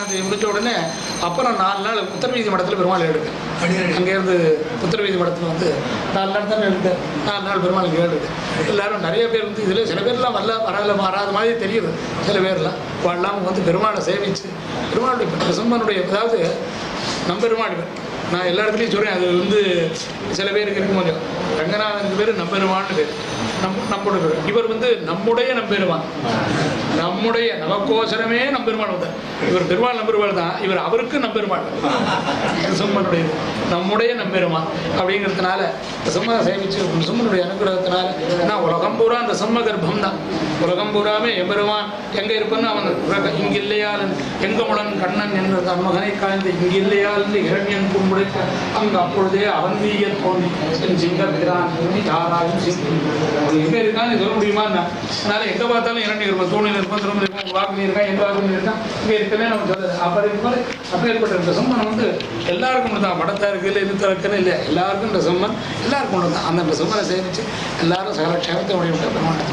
கல்யாணத்தை முடித்த உடனே அப்புறம் 4 நாள் உத்தரவீதி மடத்தில் பெருமாள் எடுக்கு. அங்கேருந்து உத்தரவீதி மடத்தில் வந்து 4 நாள் தானே எடுத்து 4 நாள் பெருமாளுக்கு ஏழுது. எல்லோரும் நிறைய பேர் வந்து இதில் சில பேர்லாம் வராத மாதிரி தெரியுது. சில பேர்லாம் வாழலாம் வந்து பெருமாளை சேவிச்சு பெருமாளுடைய பிரசம்மனுடைய அதாவது நம்பெருமாள் நான் எல்லா இடத்துலையும் சொல்கிறேன். அது வந்து சில பேருக்கு இருக்கும் கொஞ்சம் ரங்கநாதனுக்கு பேர் நம்பெருமான்னு பேர் நம்மோட பேர். இவர் வந்து நம்முடைய நம்பெருமான் நம்முடைய நமக்கோசரமே நம்பெருமாள் வந்தார். இவர் பெருமாள் நம்பெருமாள் தான். இவர் அவருக்கு நம்பெருமாள் பிரசம்மனுடைய நம்முடைய நம்பெருமான் அப்படிங்கிறதுனால பிரசம்மனை சேமிச்சு பிரசம்மனுடைய அனுகிரகத்தினால ஏன்னா உலகம் பூரா அந்த பிரசம்ம கர்ப்பம் தான். உலகம் பூராமே எம்பெருமான் எங்கே இருப்பன்னு அவன் இங்கு இல்லையால் எங்கமுடன் கண்ணன் என்ற தன் மகனை காய்ந்து இங்கு இல்லையால் இரண்யன் கும்புடைக்க அங்கு அப்பொழுதே அவன் வீயன் தோன்றி என் சிங்கபிரான் யாராலும் எங்கே இருக்கான்னு சொல்ல முடியுமா? அதனால எங்கே பார்த்தாலும் இரண்டு இருப்போம். தூணில் இருப்போம், திரும்ப இருப்போம், வாக்கு இருக்கான், எந்த வாக்கு இருக்கான், இங்கே இருக்கவே நம்ம சொல்லுது. அப்படி இருக்கும்போது அப்பேற்பட்ட பிரசம்மன் வந்து எல்லாருக்கும் தான். மடத்தா இருக்கு இல்லை இது இருக்குன்னு இல்லை, எல்லாருக்கும் பிரசம்மன் எல்லாருக்கும் தான். அந்த பிரசம்மனை சேமித்து எல்லாரும் சகல க்ஷேமத்தை உடைய பெருமாள்